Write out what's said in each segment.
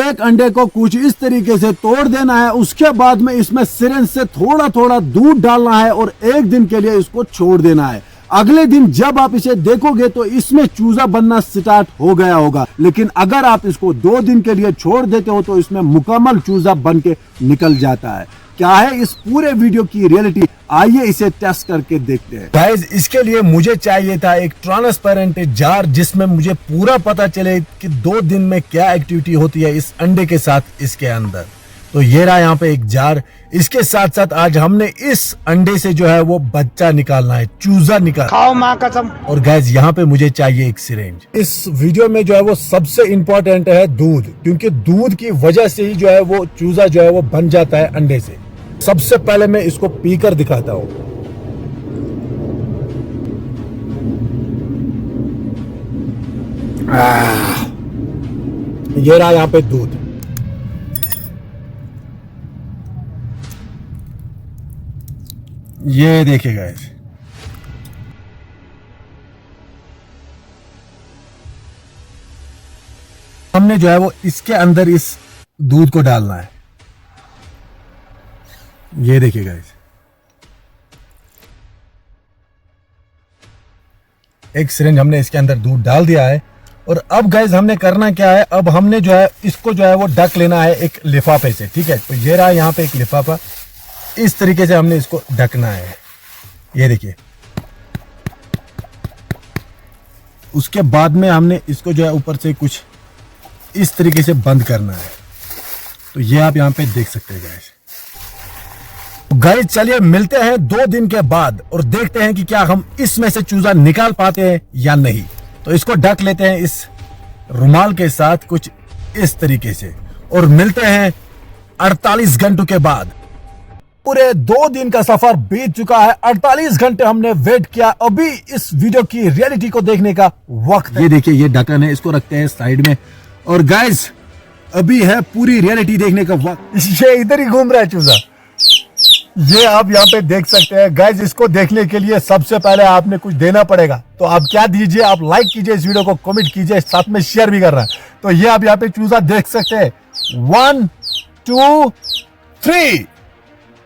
एक अंडे को कुछ इस तरीके से तोड़ देना है। उसके बाद में इसमें सिरिंज से थोड़ा थोड़ा दूध डालना है और 1 दिन के लिए इसको छोड़ देना है। अगले दिन जब आप इसे देखोगे तो इसमें चूजा बनना स्टार्ट हो गया होगा, लेकिन अगर आप इसको 2 दिन के लिए छोड़ देते हो तो इसमें मुकम्मल चूजा बन के निकल जाता है। क्या है इस पूरे वीडियो की रियलिटी, आइए इसे टेस्ट करके देखते हैं। गाइस, इसके लिए मुझे चाहिए था एक ट्रांसपेरेंट जार जिसमें मुझे पूरा पता चले कि 2 दिन में क्या एक्टिविटी होती है इस अंडे के साथ इसके अंदर। तो ये रहा यहाँ पे एक जार। इसके साथ साथ आज हमने इस अंडे से जो है वो बच्चा निकालना है, चूजा निकाल। खाओ माँ कसम। और गाइस, यहाँ पे मुझे चाहिए एक सिरिंज। इस वीडियो में जो है वो सबसे इंपॉर्टेंट है दूध, क्योंकि दूध की वजह से ही जो है वो चूजा जो है वो बन जाता है अंडे से। सबसे पहले मैं इसको पीकर दिखाता हूं। ये रहा यहां पे दूध। ये देखिए गाइस, हमने जो है वो इसके अंदर इस दूध को डालना है। ये देखिए गाइस, एक सिरिंज हमने इसके अंदर दूध डाल दिया है। और अब गाइस हमने करना क्या है, अब हमने जो है इसको जो है वो ढक लेना है एक लिफाफे से। ठीक है, तो ये रहा यहाँ पे एक लिफाफा, इस तरीके से हमने इसको ढकना है। ये देखिए, उसके बाद में हमने इसको जो है ऊपर से कुछ इस तरीके से बंद करना है। तो ये आप यहाँ पे देख सकते हैं गाइस। गाइस, चलिए मिलते हैं 2 दिन के बाद और देखते हैं कि क्या हम इसमें से चूजा निकाल पाते हैं या नहीं। तो इसको ढक लेते हैं इस रुमाल के साथ कुछ इस तरीके से और मिलते हैं 48 घंटों के बाद। पूरे 2 दिन का सफर बीत चुका है, 48 घंटे हमने वेट किया। अभी इस वीडियो की रियलिटी को देखने का वक्त है। ये देखिए, ये ढक्कन है, इसको रखते हैं साइड में। और गाइस, अभी है पूरी रियलिटी देखने का वक्त। ये इधर ही घूम रहा है चूजा, ये आप यहाँ पे देख सकते हैं। गाइस, इसको देखने के लिए सबसे पहले आपने कुछ देना पड़ेगा। तो आप क्या दीजिए, आप लाइक कीजिए इस वीडियो को, कमेंट कीजिए, साथ में शेयर भी कर रहा है। तो ये आप यहाँ पे चूजा देख सकते हैं। 1 2 3।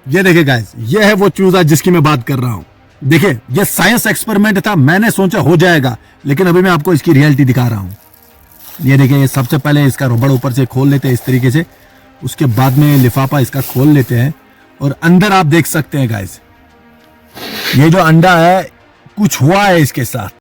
ये देखिए गाइस, ये है वो चूजा जिसकी मैं बात कर रहा हूँ। देखिए, ये साइंस एक्सपेरिमेंट था, मैंने सोचा हो जाएगा, लेकिन अभी मैं आपको इसकी रियलिटी दिखा रहा हूँ। ये देखिए, ये सबसे पहले इसका रबड़ ऊपर से खोल लेते हैं इस तरीके से, उसके बाद में लिफाफा इसका खोल लेते हैं और अंदर आप देख सकते हैं गाइस, ये जो अंडा है कुछ हुआ है इसके साथ।